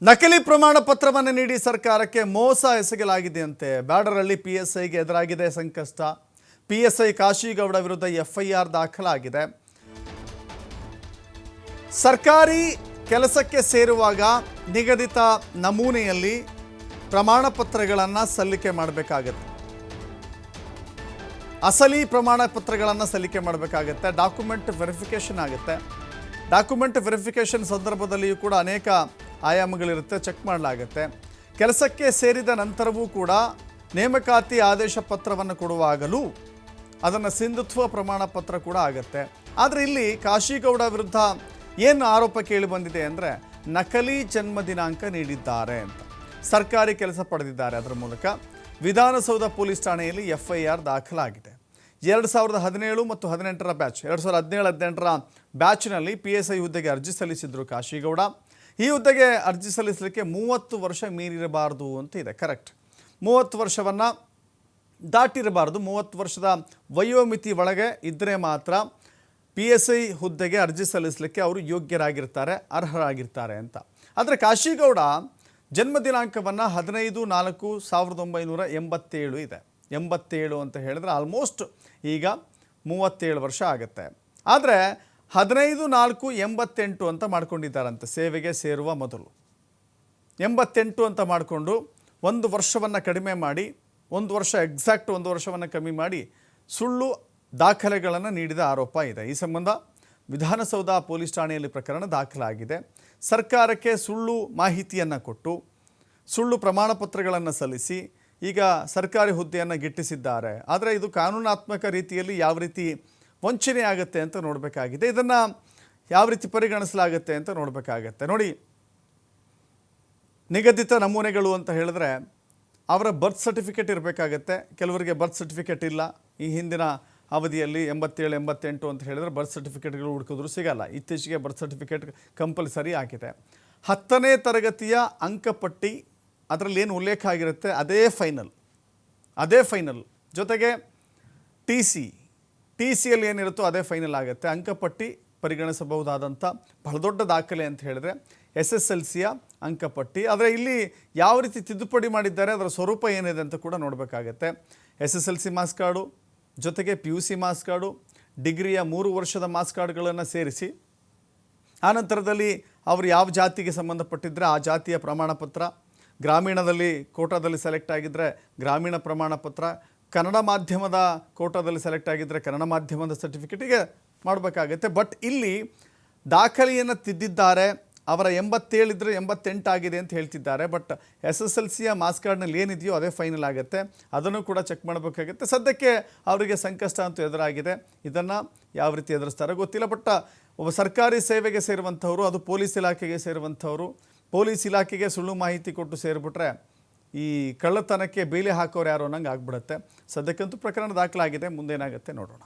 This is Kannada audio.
ನಕಲಿ ಪ್ರಮಾಣ ಪತ್ರವನ್ನು ನೀಡಿ ಸರ್ಕಾರಕ್ಕೆ ಮೋಸ ಎಸಗಲಾಗಿದೆಯಂತೆ. ಬ್ಯಾಡರಹಳ್ಳಿ ಪಿಎಸ್ಐಗೆ ಎದುರಾಗಿದೆ ಸಂಕಷ್ಟ. ಪಿಎಸ್ಐ ಕಾಶಿಗೌಡ ವಿರುದ್ಧ ಎಫ್ಐಆರ್ ದಾಖಲಾಗಿದೆ. ಸರ್ಕಾರಿ ಕೆಲಸಕ್ಕೆ ಸೇರುವಾಗ ನಿಗದಿತ ನಮೂನೆಯಲ್ಲಿ ಪ್ರಮಾಣ ಪತ್ರಗಳನ್ನು ಸಲ್ಲಿಕೆ ಮಾಡಬೇಕಾಗುತ್ತೆ. ಅಸಲಿ ಪ್ರಮಾಣ ಪತ್ರಗಳನ್ನು ಸಲ್ಲಿಕೆ ಮಾಡಬೇಕಾಗುತ್ತೆ. ಡಾಕ್ಯುಮೆಂಟ್ ವೆರಿಫಿಕೇಷನ್ ಆಗುತ್ತೆ. ಡಾಕ್ಯುಮೆಂಟ್ ವೆರಿಫಿಕೇಷನ್ ಸಂದರ್ಭದಲ್ಲಿಯೂ ಕೂಡ ಅನೇಕ ಆಯಾಮಗಳಿರುತ್ತೆ, ಚೆಕ್ ಮಾಡಲಾಗುತ್ತೆ. ಕೆಲಸಕ್ಕೆ ಸೇರಿದ ನಂತರವೂ ಕೂಡ ನೇಮಕಾತಿ ಆದೇಶ ಪತ್ರವನ್ನು ಕೊಡುವಾಗಲೂ ಅದನ್ನು ಸಿಂಧುತ್ವ ಪ್ರಮಾಣ ಪತ್ರ ಕೂಡ ಆಗುತ್ತೆ. ಆದರೆ ಇಲ್ಲಿ ಕಾಶಿಗೌಡ ವಿರುದ್ಧ ಏನು ಆರೋಪ ಕೇಳಿ ಬಂದಿದೆ ಅಂದರೆ ನಕಲಿ ಜನ್ಮ ದಿನಾಂಕ ನೀಡಿದ್ದಾರೆ ಅಂತ. ಸರ್ಕಾರಿ ಕೆಲಸ ಪಡೆದಿದ್ದಾರೆ. ಅದರ ಮೂಲಕ ವಿಧಾನಸೌಧ ಪೊಲೀಸ್ ಠಾಣೆಯಲ್ಲಿ ಎಫ್ಐಆರ್ ದಾಖಲಾಗಿದೆ. 2017 ಮತ್ತು 18ರ ಬ್ಯಾಚ್ 2017-18ರ ಬ್ಯಾಚ್ನಲ್ಲಿ PSI ಹುದ್ದೆಗೆ ಅರ್ಜಿ ಸಲ್ಲಿಸಿದ್ರು ಕಾಶಿಗೌಡ. ಈ ಹುದ್ದೆಗೆ ಅರ್ಜಿ ಸಲ್ಲಿಸಲಿಕ್ಕೆ 30 ವರ್ಷ ಮೀರಿರಬಾರ್ದು ಅಂತ ಇದೆ. ಕರೆಕ್ಟ್, 30 ವರ್ಷವನ್ನು ದಾಟಿರಬಾರ್ದು. 30 ವರ್ಷದ ವಯೋಮಿತಿ ಒಳಗೆ ಇದ್ದರೆ ಮಾತ್ರ PSI ಹುದ್ದೆಗೆ ಅರ್ಜಿ ಸಲ್ಲಿಸಲಿಕ್ಕೆ ಅವರು ಯೋಗ್ಯರಾಗಿರ್ತಾರೆ, ಅರ್ಹರಾಗಿರ್ತಾರೆ ಅಂತ. ಆದರೆ ಕಾಶಿಗೌಡ ಜನ್ಮ ದಿನಾಂಕವನ್ನು 15/4/1987 ಇದೆ. 87 ಅಂತ ಹೇಳಿದ್ರೆ ಆಲ್ಮೋಸ್ಟ್ ಈಗ 37 ವರ್ಷ ಆಗುತ್ತೆ. ಆದರೆ 15/4/88 ಅಂತ ಮಾಡ್ಕೊಂಡಿದ್ದಾರಂತೆ. ಸೇವೆಗೆ ಸೇರುವ ಮೊದಲು 88 ಅಂತ ಮಾಡಿಕೊಂಡು 1 ವರ್ಷವನ್ನು ಕಡಿಮೆ ಮಾಡಿ, 1 ವರ್ಷ ಎಕ್ಸಾಕ್ಟ್ 1 ವರ್ಷವನ್ನು ಕಮ್ಮಿ ಮಾಡಿ ಸುಳ್ಳು ದಾಖಲೆಗಳನ್ನು ನೀಡಿದ ಆರೋಪ ಇದೆ. ಈ ಸಂಬಂಧ ವಿಧಾನಸೌಧ ಪೊಲೀಸ್ ಠಾಣೆಯಲ್ಲಿ ಪ್ರಕರಣ ದಾಖಲಾಗಿದೆ. ಸರ್ಕಾರಕ್ಕೆ ಸುಳ್ಳು ಮಾಹಿತಿಯನ್ನು ಕೊಟ್ಟು ಸುಳ್ಳು ಪ್ರಮಾಣ ಪತ್ರಗಳನ್ನು ಸಲ್ಲಿಸಿ ಈಗ ಸರ್ಕಾರಿ ಹುದ್ದೆಯನ್ನು ಗಿಟ್ಟಿಸಿದ್ದಾರೆ. ಆದರೆ ಇದು ಕಾನೂನಾತ್ಮಕ ರೀತಿಯಲ್ಲಿ ಯಾವ ರೀತಿ ವಂಚನೆ ಆಗುತ್ತೆ ಅಂತ ನೋಡಬೇಕಾಗಿದೆ. ಇದನ್ನು ಯಾವ ರೀತಿ ಪರಿಗಣಿಸಲಾಗುತ್ತೆ ಅಂತ ನೋಡಬೇಕಾಗತ್ತೆ. ನೋಡಿ, ನಿಗದಿತ ನಮೂನೆಗಳು ಅಂತ ಹೇಳಿದ್ರೆ ಅವರ ಬರ್ತ್ ಸರ್ಟಿಫಿಕೇಟ್ ಇರಬೇಕಾಗತ್ತೆ. ಕೆಲವರಿಗೆ ಬರ್ತ್ ಸರ್ಟಿಫಿಕೇಟ್ ಇಲ್ಲ. ಈ ಹಿಂದಿನ ಅವಧಿಯಲ್ಲಿ 87, 88 ಅಂತ ಹೇಳಿದ್ರೆ ಬರ್ತ್ ಸರ್ಟಿಫಿಕೇಟ್ಗಳು ಹುಡುಕಿದ್ರು ಸಿಗಲ್ಲ. ಇತ್ತೀಚೆಗೆ ಬರ್ತ್ ಸರ್ಟಿಫಿಕೇಟ್ ಕಂಪಲ್ಸರಿ ಆಗಿದೆ. 10ನೇ ತರಗತಿಯ ಅಂಕಪಟ್ಟಿ ಅದರಲ್ಲಿ ಏನು ಉಲ್ಲೇಖ ಆಗಿರುತ್ತೆ ಅದೇ ಫೈನಲ್. ಜೊತೆಗೆ ಟಿ ಸಿಯಲ್ಲಿ ಏನಿರುತ್ತೋ ಅದೇ ಫೈನಲ್ ಆಗುತ್ತೆ. ಅಂಕಪಟ್ಟಿ ಪರಿಗಣಿಸಬಹುದಾದಂಥ ಬಹಳ ದೊಡ್ಡ ದಾಖಲೆ ಅಂತ ಹೇಳಿದ್ರೆ SSLCಯ ಅಂಕಪಟ್ಟಿ. ಆದರೆ ಇಲ್ಲಿ ಯಾವ ರೀತಿ ತಿದ್ದುಪಡಿ ಮಾಡಿದ್ದಾರೆ, ಅದರ ಸ್ವರೂಪ ಏನಿದೆ ಅಂತ ಕೂಡ ನೋಡಬೇಕಾಗತ್ತೆ. SSLC ಮಾರ್ಕ್ಸ್ ಕಾರ್ಡು ಜೊತೆಗೆ PUC ಮಾರ್ಕ್ಸ್ ಕಾರ್ಡು, ಡಿಗ್ರಿಯ 3 ವರ್ಷದ ಮಾರ್ಕ್ಸ್ ಕಾರ್ಡ್ಗಳನ್ನು ಸೇರಿಸಿ ಆನಂತರದಲ್ಲಿ ಅವರು ಯಾವ ಜಾತಿಗೆ ಸಂಬಂಧಪಟ್ಟಿದ್ದರೆ ಆ ಜಾತಿಯ ಪ್ರಮಾಣ ಪತ್ರ, ಗ್ರಾಮೀಣದಲ್ಲಿ ಕೋಟಾದಲ್ಲಿ ಸೆಲೆಕ್ಟ್ ಆಗಿದ್ದರೆ ಗ್ರಾಮೀಣ ಪ್ರಮಾಣ ಪತ್ರ, ಕನ್ನಡ ಮಾಧ್ಯಮದ ಕೋಟಾದಲ್ಲಿ ಸೆಲೆಕ್ಟ್ ಆಗಿದ್ದರೆ ಕನ್ನಡ ಮಾಧ್ಯಮದ ಸರ್ಟಿಫಿಕೇಟಿಗೆ ಮಾಡಬೇಕಾಗತ್ತೆ. ಬಟ್ ಇಲ್ಲಿ ದಾಖಲೆಯನ್ನು ತಿದ್ದಿದ್ದಾರೆ. ಅವರ 87 ಇದ್ದರೆ 88 ಆಗಿದೆ ಅಂತ ಹೇಳ್ತಿದ್ದಾರೆ. ಬಟ್ SSLCಯ ಮಾರ್ಕ್ಸ್ ಕಾರ್ಡ್ನಲ್ಲಿ ಏನಿದೆಯೋ ಅದೇ ಫೈನಲ್ ಆಗುತ್ತೆ. ಅದನ್ನು ಕೂಡ ಚೆಕ್ ಮಾಡಬೇಕಾಗುತ್ತೆ. ಸದ್ಯಕ್ಕೆ ಅವರಿಗೆ ಸಂಕಷ್ಟ ಅಂತೂ ಎದುರಾಗಿದೆ. ಇದನ್ನು ಯಾವ ರೀತಿ ಎದುರಿಸ್ತಾರೆ ಗೊತ್ತಿಲ್ಲ. ಬಟ್ ಒಬ್ಬ ಸರ್ಕಾರಿ ಸೇವೆಗೆ ಸೇರುವಂಥವ್ರು, ಅದು ಪೊಲೀಸ್ ಇಲಾಖೆಗೆ ಸೇರುವಂಥವ್ರು, ಪೊಲೀಸ್ ಇಲಾಖೆಗೆ ಸುಳ್ಳು ಮಾಹಿತಿ ಕೊಟ್ಟು ಸೇರಿಬಿಟ್ರೆ ಈ ಕಳ್ಳತನಕ್ಕೆ ಬೇಲಿ ಹಾಕೋರು ಯಾರು ಅನ್ನಂಗೆ ಆಗ್ಬಿಡುತ್ತೆ. ಸದ್ಯಕ್ಕಂತೂ ಪ್ರಕರಣ ದಾಖಲಾಗಿದೆ. ಮುಂದೇನಾಗುತ್ತೆ ನೋಡೋಣ.